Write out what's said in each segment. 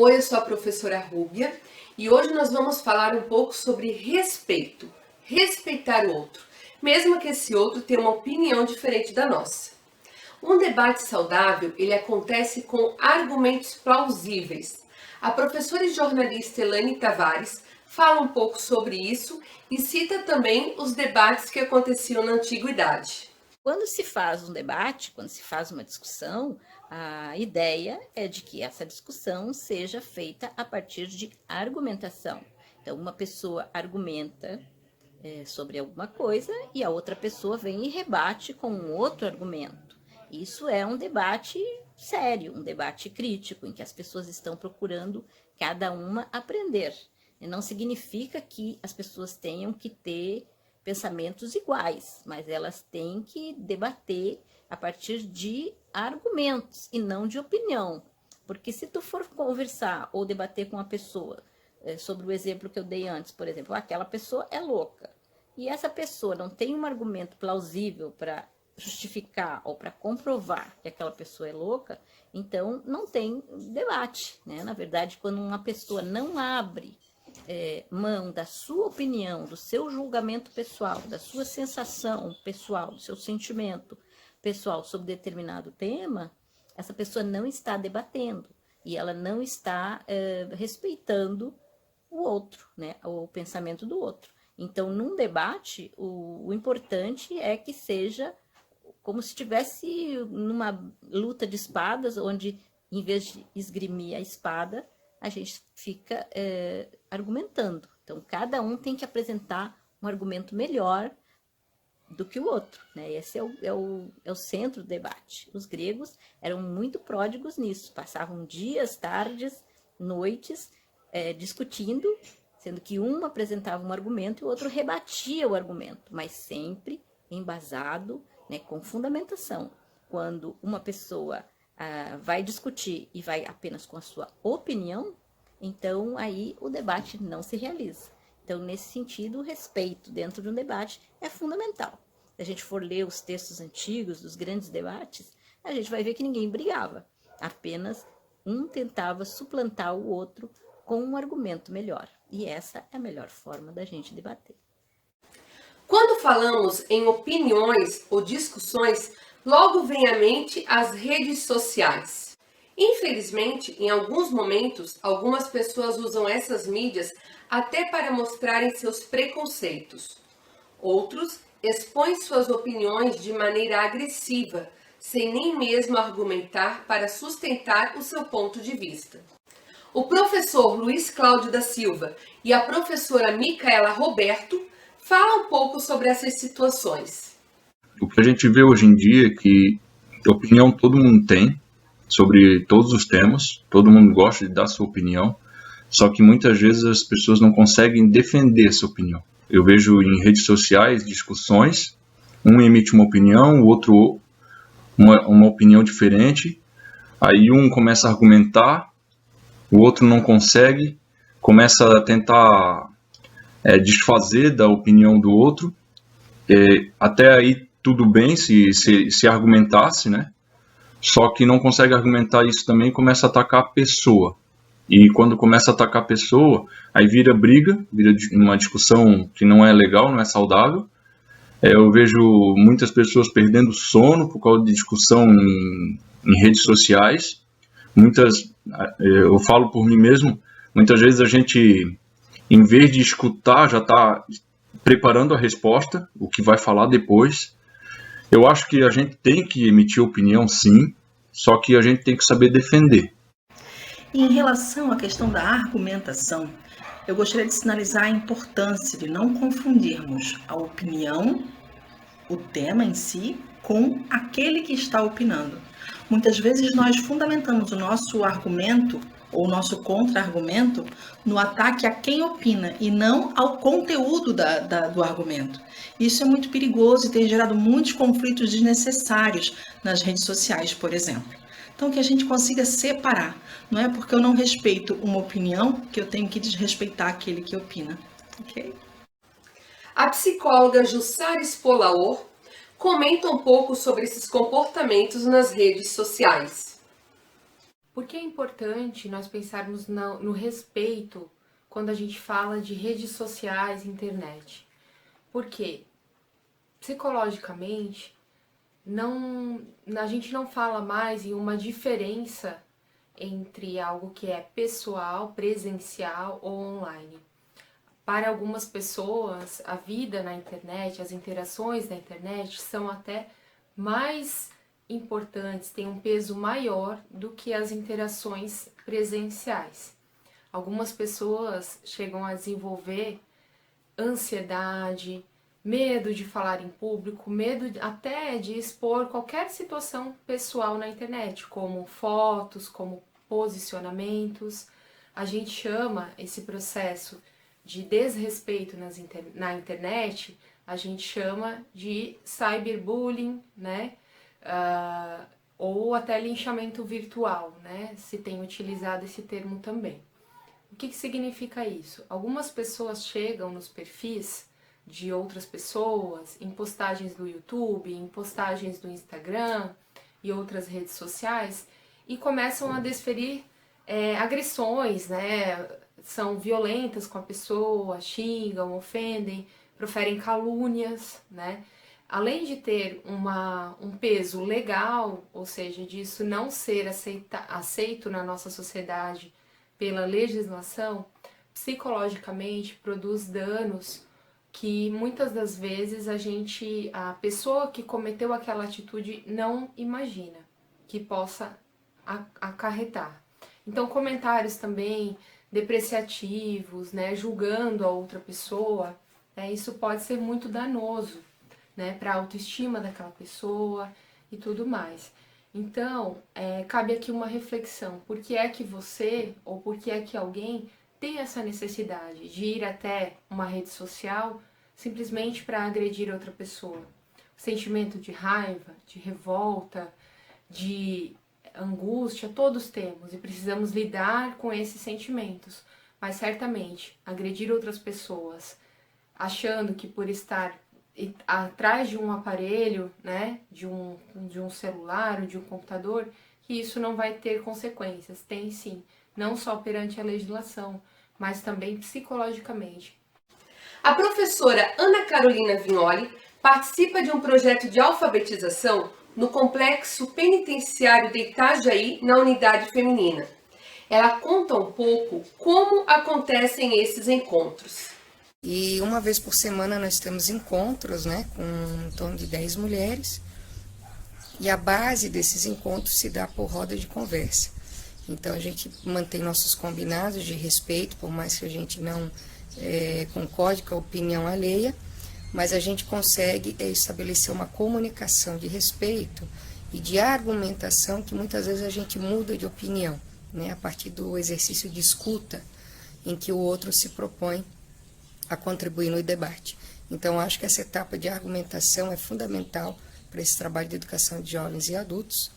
Oi, eu sou a professora Rúbia e hoje nós vamos falar um pouco sobre respeito. Respeitar o outro, mesmo que esse outro tenha uma opinião diferente da nossa. Um debate saudável, ele acontece com argumentos plausíveis. A professora e jornalista Elaine Tavares fala um pouco sobre isso e cita também os debates que aconteciam na antiguidade. Quando se faz um debate, quando se faz uma discussão, a ideia é de que essa discussão seja feita a partir de argumentação. Então, uma pessoa argumenta sobre alguma coisa e a outra pessoa vem e rebate com um outro argumento. Isso é um debate sério, um debate crítico, em que as pessoas estão procurando cada uma aprender. E não significa que as pessoas tenham que ter pensamentos iguais, mas elas têm que debater a partir de argumentos e não de opinião. Porque se tu for conversar ou debater com uma pessoa sobre o exemplo que eu dei antes, por exemplo, aquela pessoa é louca, e essa pessoa não tem um argumento plausível para justificar ou para comprovar que aquela pessoa é louca, então não tem debate, né? Na verdade, quando uma pessoa não abre mão da sua opinião, do seu julgamento pessoal, da sua sensação pessoal, do seu sentimento pessoal sobre determinado tema, essa pessoa não está debatendo e ela não está respeitando o outro, né? O pensamento do outro. Então, num debate, o importante é que seja como se estivesse numa luta de espadas, onde, em vez de esgrimir a espada, a gente fica argumentando. Então, cada um tem que apresentar um argumento melhor do que o outro, né? Esse é o centro do debate. Os gregos eram muito pródigos nisso, passavam dias, tardes, noites discutindo, sendo que um apresentava um argumento e o outro rebatia o argumento, mas sempre embasado, né, com fundamentação. Quando uma pessoa vai discutir e vai apenas com a sua opinião, então aí o debate não se realiza. Então, nesse sentido, o respeito dentro de um debate é fundamental. Se a gente for ler os textos antigos dos grandes debates, a gente vai ver que ninguém brigava, apenas um tentava suplantar o outro com um argumento melhor. E essa é a melhor forma da gente debater. Quando falamos em opiniões ou discussões, logo vem à mente as redes sociais. Infelizmente, em alguns momentos, algumas pessoas usam essas mídias até para mostrarem seus preconceitos. Outros expõem suas opiniões de maneira agressiva, sem nem mesmo argumentar para sustentar o seu ponto de vista. O professor Luiz Cláudio da Silva e a professora Micaela Roberto falam um pouco sobre essas situações. O que a gente vê hoje em dia é que opinião todo mundo tem sobre todos os temas, todo mundo gosta de dar sua opinião, só que muitas vezes as pessoas não conseguem defender essa opinião. Eu vejo em redes sociais discussões, um emite uma opinião, o outro uma opinião diferente, aí um começa a argumentar, o outro não consegue, começa a tentar desfazer da opinião do outro, até aí tudo bem se argumentasse, né? Só que não consegue argumentar isso também, começa a atacar a pessoa. E quando começa a atacar a pessoa, aí vira briga, vira uma discussão que não é legal, não é saudável. Eu vejo muitas pessoas perdendo sono por causa de discussão em redes sociais. Eu falo por mim mesmo, muitas vezes a gente, em vez de escutar, já está preparando a resposta, o que vai falar depois. Eu acho que a gente tem que emitir opinião, sim, só que a gente tem que saber defender. Em relação à questão da argumentação, eu gostaria de sinalizar a importância de não confundirmos a opinião, o tema em si, com aquele que está opinando. Muitas vezes nós fundamentamos o nosso argumento ou o nosso contra-argumento no ataque a quem opina e não ao conteúdo do argumento. Isso é muito perigoso e tem gerado muitos conflitos desnecessários nas redes sociais, por exemplo. Então, que a gente consiga separar. Não é porque eu não respeito uma opinião que eu tenho que desrespeitar aquele que opina. Ok? A psicóloga Jussara Spolaor comenta um pouco sobre esses comportamentos nas redes sociais. Por que é importante nós pensarmos no respeito quando a gente fala de redes sociais e internet? Porque, psicologicamente, a gente não fala mais em uma diferença entre algo que é pessoal, presencial ou online. Para algumas pessoas, a vida na internet, as interações na internet são até mais importantes, têm um peso maior do que as interações presenciais. Algumas pessoas chegam a desenvolver ansiedade, medo de falar em público, medo até de expor qualquer situação pessoal na internet, como fotos, como posicionamentos. A gente chama esse processo de desrespeito na internet, a gente chama de cyberbullying, né? Ou até linchamento virtual, né? Se tem utilizado esse termo também. O que significa isso? Algumas pessoas chegam nos perfis de outras pessoas, em postagens do YouTube, em postagens do Instagram e outras redes sociais, e começam a desferir agressões, né? São violentas com a pessoa, xingam, ofendem, proferem calúnias, né? Além de ter um peso legal, ou seja, disso não ser aceito na nossa sociedade pela legislação, psicologicamente produz danos que muitas das vezes a pessoa que cometeu aquela atitude não imagina que possa acarretar. Então, comentários também depreciativos, né, julgando a outra pessoa, isso pode ser muito danoso, né, para a autoestima daquela pessoa e tudo mais. Então, cabe aqui uma reflexão. Por que é que você, ou por que é que alguém tem essa necessidade de ir até uma rede social simplesmente para agredir outra pessoa? O sentimento de raiva, de revolta, de angústia, todos temos e precisamos lidar com esses sentimentos. Mas certamente, agredir outras pessoas, achando que por estar atrás de um aparelho, né, de um celular ou de um computador, que isso não vai ter consequências. Tem sim, não só perante a legislação, mas também psicologicamente. A professora Ana Carolina Vignoli participa de um projeto de alfabetização no Complexo Penitenciário de Itajaí, na Unidade Feminina. Ela conta um pouco como acontecem esses encontros. E uma vez por semana nós temos encontros, né, com em torno de 10 mulheres, e a base desses encontros se dá por roda de conversa. Então a gente mantém nossos combinados de respeito, por mais que a gente não concorde com a opinião alheia, mas a gente consegue estabelecer uma comunicação de respeito e de argumentação que muitas vezes a gente muda de opinião, né, a partir do exercício de escuta em que o outro se propõe a contribuir no debate. Então, acho que essa etapa de argumentação é fundamental para esse trabalho de educação de jovens e adultos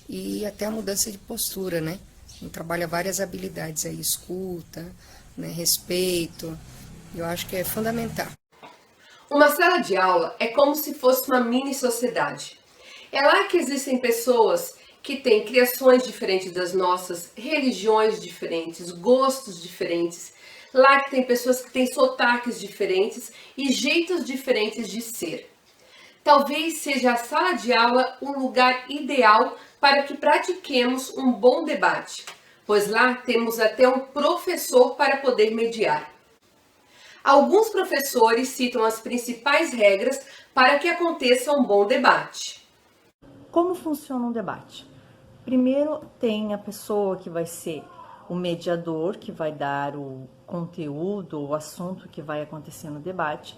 e até a mudança de postura, né? A gente trabalha várias habilidades aí, escuta, né, respeito, eu acho que é fundamental. Uma sala de aula é como se fosse uma mini sociedade. É lá que existem pessoas que têm criações diferentes das nossas, religiões diferentes, gostos diferentes. Lá que tem pessoas que têm sotaques diferentes e jeitos diferentes de ser. Talvez seja a sala de aula um lugar ideal para que pratiquemos um bom debate, pois lá temos até um professor para poder mediar. Alguns professores citam as principais regras para que aconteça um bom debate. Como funciona um debate? Primeiro tem a pessoa que vai ser o mediador, que vai dar o conteúdo, o assunto que vai acontecer no debate,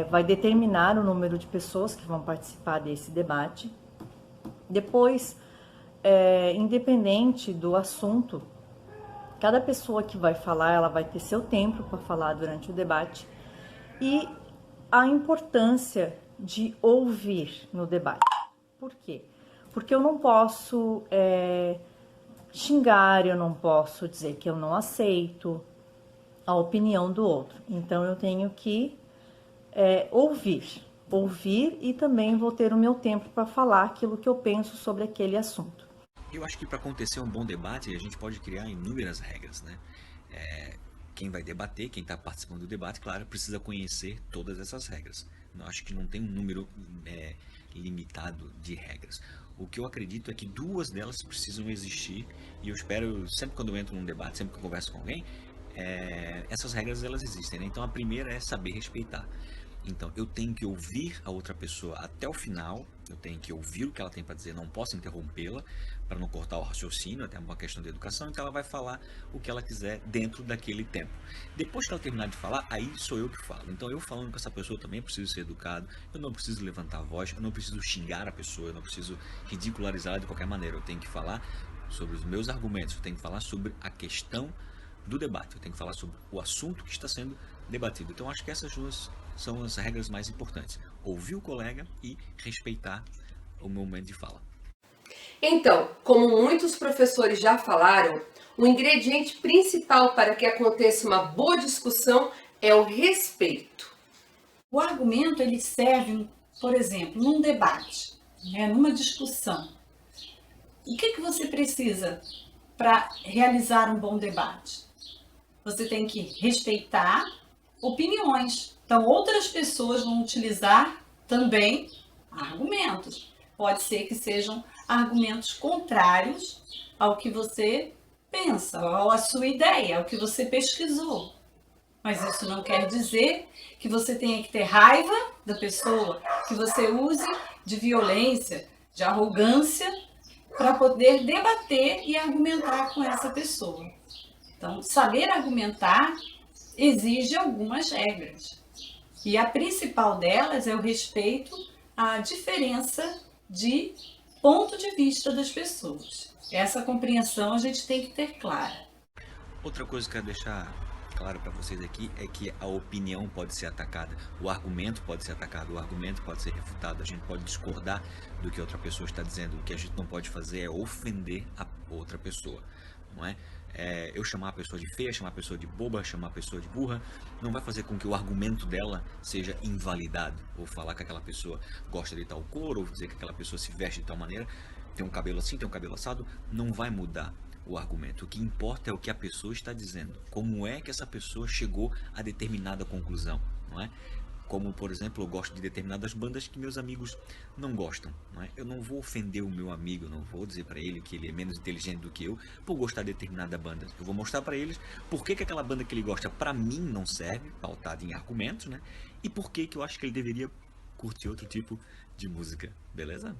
vai determinar o número de pessoas que vão participar desse debate. Depois, independente do assunto, cada pessoa que vai falar, ela vai ter seu tempo para falar durante o debate e a importância de ouvir no debate. Por quê? Porque eu não posso xingar, eu não posso dizer que eu não aceito a opinião do outro. Então, eu tenho que ouvir e também vou ter o meu tempo para falar aquilo que eu penso sobre aquele assunto. Eu acho que para acontecer um bom debate, a gente pode criar inúmeras regras, né? Quem vai debater, quem está participando do debate, claro, precisa conhecer todas essas regras. Eu acho que não tem um número limitado de regras. O que eu acredito é que 2 delas precisam existir, e eu espero, sempre quando eu entro num debate, sempre que eu converso com alguém, essas regras elas existem, né? Então a primeira é saber respeitar. Então eu tenho que ouvir a outra pessoa até o final, eu tenho que ouvir o que ela tem para dizer, não posso interrompê-la para não cortar o raciocínio, até uma questão de educação, então ela vai falar o que ela quiser dentro daquele tempo. Depois que ela terminar de falar, aí sou eu que falo. Então eu falando com essa pessoa também preciso ser educado, eu não preciso levantar a voz, eu não preciso xingar a pessoa, eu não preciso ridicularizá-la de qualquer maneira, eu tenho que falar sobre os meus argumentos, eu tenho que falar sobre a questão do debate, eu tenho que falar sobre o assunto que está sendo debatido. Então acho que essas 2 são as regras mais importantes. Ouvir o colega e respeitar o momento de fala. Então, como muitos professores já falaram, o ingrediente principal para que aconteça uma boa discussão é o respeito. O argumento ele serve, por exemplo, num debate, né, numa discussão. O que você precisa para realizar um bom debate? Você tem que respeitar opiniões. Então, outras pessoas vão utilizar também argumentos. Pode ser que sejam argumentos contrários ao que você pensa, à sua ideia, ao que você pesquisou. Mas isso não quer dizer que você tenha que ter raiva da pessoa, que você use de violência, de arrogância, para poder debater e argumentar com essa pessoa. Então, saber argumentar exige algumas regras. E a principal delas é o respeito à diferença de ponto de vista das pessoas. Essa compreensão a gente tem que ter clara. Outra coisa que eu quero deixar claro para vocês aqui é que a opinião pode ser atacada, o argumento pode ser atacado, o argumento pode ser refutado, a gente pode discordar do que outra pessoa está dizendo. O que a gente não pode fazer é ofender a outra pessoa, não é? Eu chamar a pessoa de feia, chamar a pessoa de boba, chamar a pessoa de burra, não vai fazer com que o argumento dela seja invalidado, ou falar que aquela pessoa gosta de tal cor, ou dizer que aquela pessoa se veste de tal maneira, tem um cabelo assim, tem um cabelo assado, não vai mudar o argumento. O que importa é o que a pessoa está dizendo, como é que essa pessoa chegou a determinada conclusão, não é? Como, por exemplo, eu gosto de determinadas bandas que meus amigos não gostam, não é? Eu não vou ofender o meu amigo, não vou dizer para ele que ele é menos inteligente do que eu por gostar de determinada banda. Eu vou mostrar para eles por que aquela banda que ele gosta para mim não serve, pautada em argumentos, né? E por que eu acho que ele deveria curtir outro tipo de música, beleza?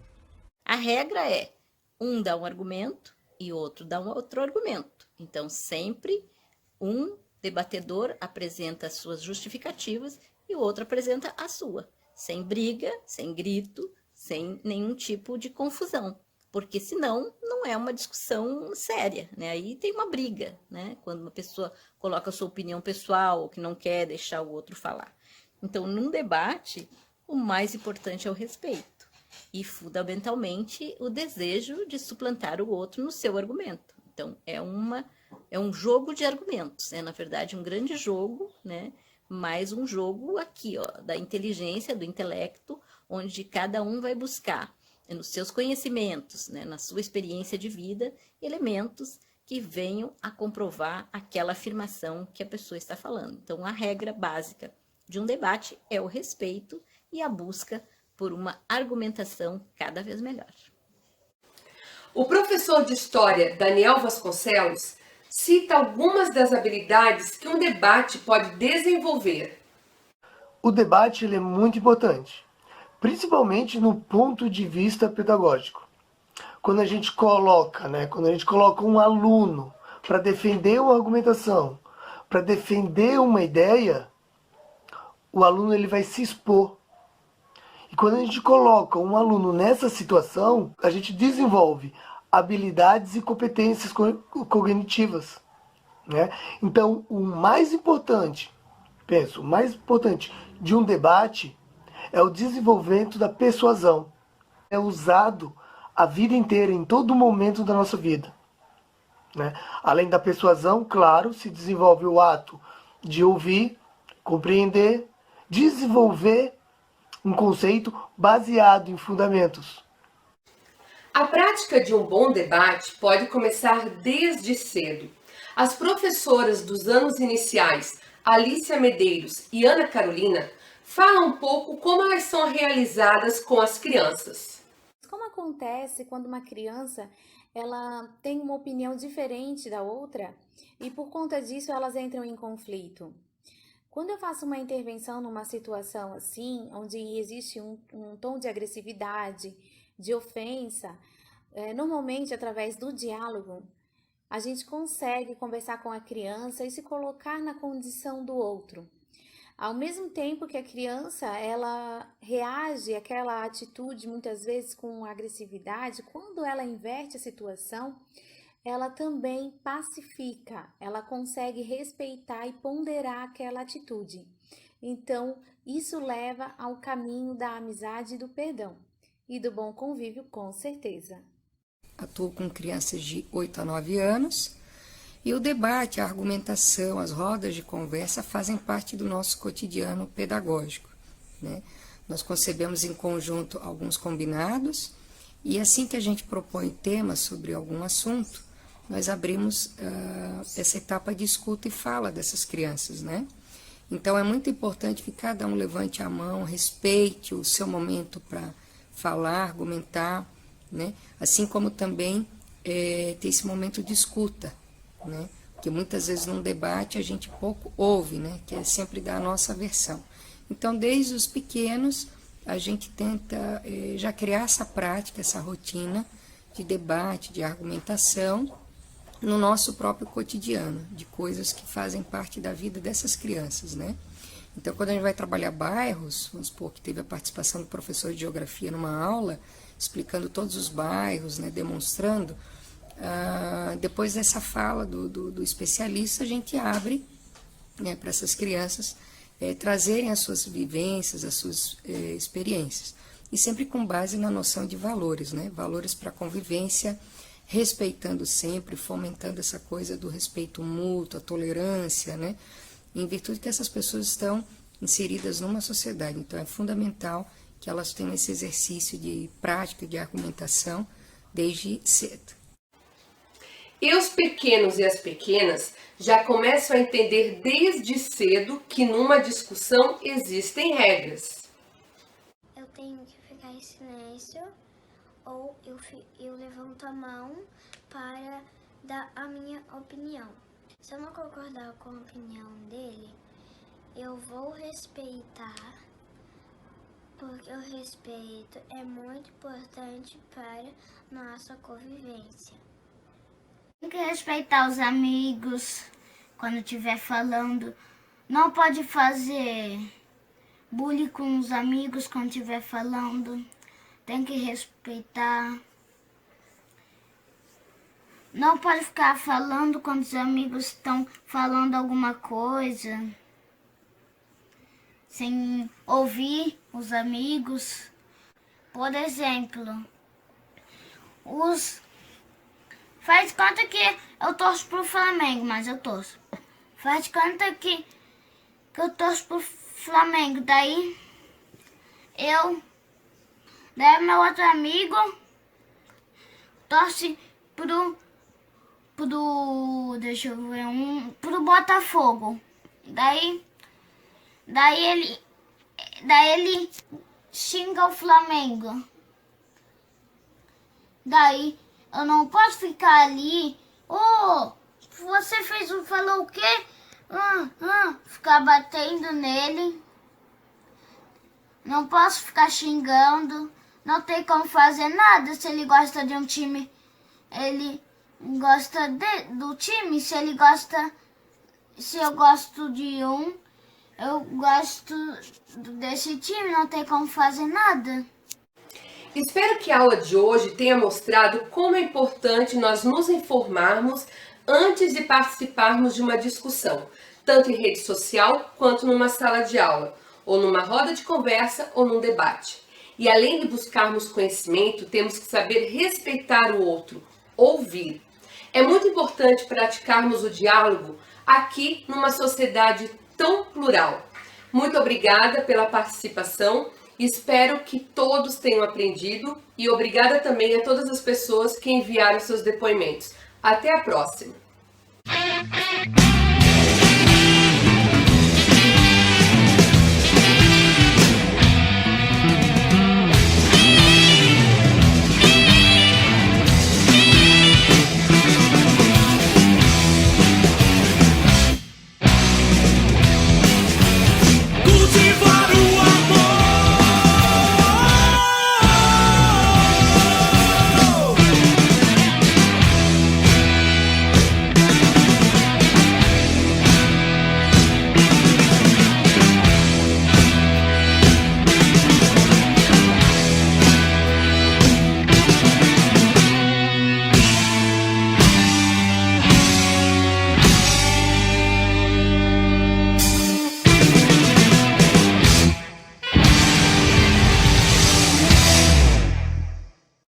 A regra é, um dá um argumento e outro dá um outro argumento. Então, sempre um debatedor apresenta as suas justificativas e o outro apresenta a sua, sem briga, sem grito, sem nenhum tipo de confusão, porque senão não é uma discussão séria, né? Aí tem uma briga, né? Quando uma pessoa coloca a sua opinião pessoal ou que não quer deixar o outro falar. Então, num debate, o mais importante é o respeito e, fundamentalmente, o desejo de suplantar o outro no seu argumento. Então, é um jogo de argumentos, é, na verdade, um grande jogo, né? Mas um jogo aqui, ó, da inteligência, do intelecto, onde cada um vai buscar nos seus conhecimentos, né, na sua experiência de vida, elementos que venham a comprovar aquela afirmação que a pessoa está falando. Então, a regra básica de um debate é o respeito e a busca por uma argumentação cada vez melhor. O professor de História, Daniel Vasconcelos, cita algumas das habilidades que um debate pode desenvolver. O debate ele é muito importante, principalmente no ponto de vista pedagógico. Quando a gente coloca um aluno para defender uma argumentação, para defender uma ideia, o aluno ele vai se expor. E quando a gente coloca um aluno nessa situação, a gente desenvolve habilidades e competências cognitivas, né? Então, o mais importante de um debate é o desenvolvimento da persuasão. É usado a vida inteira, em todo momento da nossa vida, né? Além da persuasão, claro, se desenvolve o ato de ouvir, compreender, desenvolver um conceito baseado em fundamentos. A prática de um bom debate pode começar desde cedo. As professoras dos anos iniciais, Alicia Medeiros e Ana Carolina, falam um pouco como elas são realizadas com as crianças. Como acontece quando uma criança ela tem uma opinião diferente da outra e por conta disso elas entram em conflito? Quando eu faço uma intervenção numa situação assim, onde existe um tom de agressividade, de ofensa, normalmente através do diálogo, a gente consegue conversar com a criança e se colocar na condição do outro. Ao mesmo tempo que a criança, ela reage àquela atitude muitas vezes com agressividade, quando ela inverte a situação, ela também pacifica, ela consegue respeitar e ponderar aquela atitude. Então, isso leva ao caminho da amizade e do perdão, e do bom convívio, com certeza. Atuo com crianças de 8 a 9 anos, e o debate, a argumentação, as rodas de conversa fazem parte do nosso cotidiano pedagógico, né? Nós concebemos em conjunto alguns combinados, e assim que a gente propõe temas sobre algum assunto, nós abrimos essa etapa de escuta e fala dessas crianças, né? Então é muito importante que cada um levante a mão, respeite o seu momento para falar, argumentar, né? Assim como também ter esse momento de escuta, né? Porque muitas vezes num debate a gente pouco ouve, né? Que é sempre dar a nossa versão. Então, desde os pequenos, a gente tenta já criar essa prática, essa rotina de debate, de argumentação, no nosso próprio cotidiano, de coisas que fazem parte da vida dessas crianças, né? Então, quando a gente vai trabalhar bairros, vamos supor que teve a participação do professor de geografia numa aula, explicando todos os bairros, né, demonstrando, depois dessa fala do especialista, a gente abre, né, para essas crianças trazerem as suas vivências, as suas experiências, e sempre com base na noção de valores, né, valores para a convivência, respeitando sempre, fomentando essa coisa do respeito mútuo, a tolerância, né, em virtude que essas pessoas estão inseridas numa sociedade. Então, é fundamental que elas tenham esse exercício de prática, de argumentação, desde cedo. E os pequenos e as pequenas já começam a entender desde cedo que numa discussão existem regras. Eu tenho que ficar em silêncio ou eu levanto a mão para dar a minha opinião. Se eu não concordar com a opinião dele, eu vou respeitar, porque o respeito é muito importante para nossa convivência. Tem que respeitar os amigos quando estiver falando. Não pode fazer bullying com os amigos quando estiver falando. Tem que respeitar. Não pode ficar falando quando os amigos estão falando alguma coisa, sem ouvir os amigos. Por exemplo, faz conta que eu torço pro Flamengo, mas eu torço. Faz conta que eu torço pro Flamengo, daí meu outro amigo torce pro Botafogo. Daí ele xinga o Flamengo. Daí eu não posso ficar ali. Você falou o quê? Ficar batendo nele. Não posso ficar xingando. Não tem como fazer nada. Se ele gosta de um time, ele gosta do time. Se eu gosto de um, eu gosto desse time. Não tem como fazer nada. Espero que a aula de hoje tenha mostrado como é importante nós nos informarmos antes de participarmos de uma discussão, tanto em rede social quanto numa sala de aula, ou numa roda de conversa ou num debate. E além de buscarmos conhecimento, temos que saber respeitar o outro, ouvir. É muito importante praticarmos o diálogo aqui numa sociedade tão plural. Muito obrigada pela participação Espero que todos tenham aprendido e obrigada também a todas as pessoas que enviaram seus depoimentos. Até a próxima!